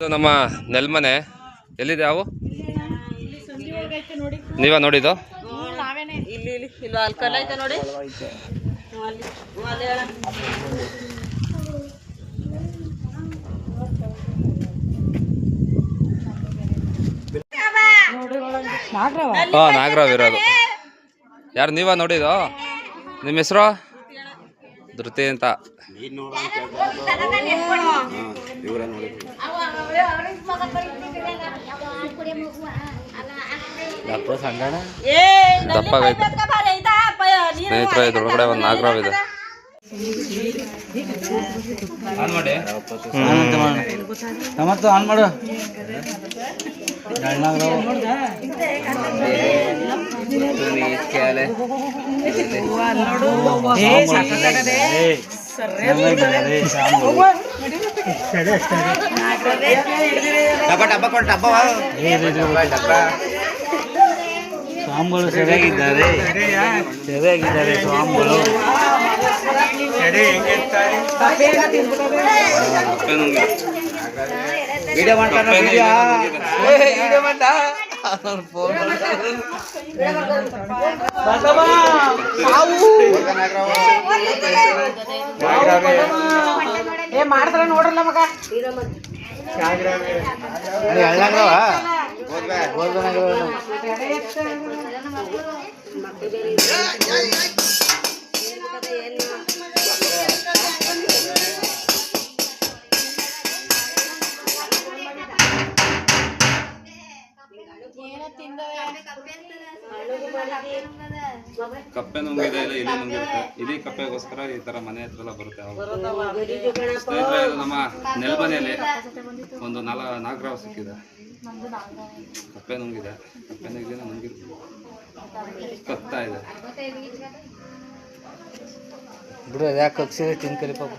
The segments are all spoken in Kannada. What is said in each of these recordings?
ನಮ್ಮ ನೆಲ್ಮನೆ ಎಲ್ಲಿದೆ ಅವು ನೀವ ನೋಡಿದ್ದು ನಾಗರಾವ್ ಇರೋದು ಯಾರು ನೀವ ನೋಡಿದ್ದು ನಿಮ್ಮ ಹೆಸರು ಧೃತಿ ಅಂತ ದಪ್ಪಾಗೈತೆ ಸ್ನೇಹಿತರೆ ಇದ್ರೊಳಗಡೆ ಒಂದು ನಾಗರಾವ್ ಇದೆ ಆನ್ ಮಾಡಿ ಟಮಟೊ ಆನ್ ಮಾಡು ಸ್ವಾಮಿಗಳು ಸರಿಯಾಗಿದ್ದಾರೆ ಸ್ವಾಮಿಗಳು ವಿಡಿಯೋ ಮಾಡ್ತಾರೆ ಮಾಡ್ತಾರ ನೋಡ್ರಲ್ಲ ಮಗ ಕಪ್ಪೆ ನುಂಗಿದೆ ಇಲ್ಲ ಇಲಿ ನುಂಗಿರುತ್ತೆ ಇಲಿ ಕಪ್ಪೆಗೋಸ್ಕರ ಈ ತರ ಮನೆ ಹತ್ರ ಎಲ್ಲ ಬರುತ್ತೆ ಸ್ನೇಹಿತರೆ ಇದು ನಮ್ಮ ನೆಲ್ಮನೆಯಲ್ಲಿ ಒಂದು ನಾಗರಾವ್ ಸಿಕ್ಕಿದೆ ಕಪ್ಪೆ ನುಂಗಿದೆ ಕಪ್ಪೆ ನುಂಗಿದ್ದು ಕತ್ತಾ ಇದೆ ಬಿಡು ಅದು ಯಾಕೆ ಕಗ್ಸಿದ್ರೆ ತಿನ್ಕರಿ ಪಾಪ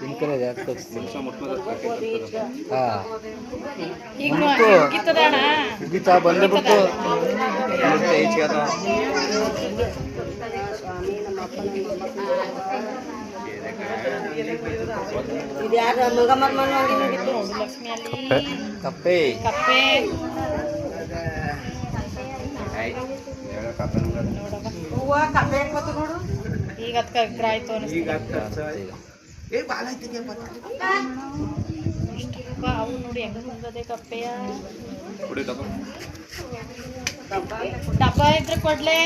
ತಿನ್ಕರಿ ಅದು ಯಾಕೆ ಕಗ್ಸ್ತೀನಿ ಮುಗೀತಾ ಬಂದೇ ಬಿಟ್ಟು ಕಪ್ಪೆ ಈಗ ಅದಕ್ಕೆ ಆಯ್ತು ಅವು ನೋಡಿ ಹೆಂಗ ಮುಂದದೆ ಕಪ್ಪೆಯ ಡಬ್ಬ ಇದ್ರೆ ಕೊಡ್ಲೆ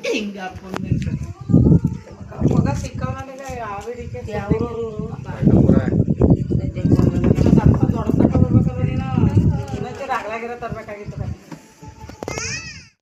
ಹಿಂಗ ಸಿಕ್ಕವನಿಗೆ ಯಾವ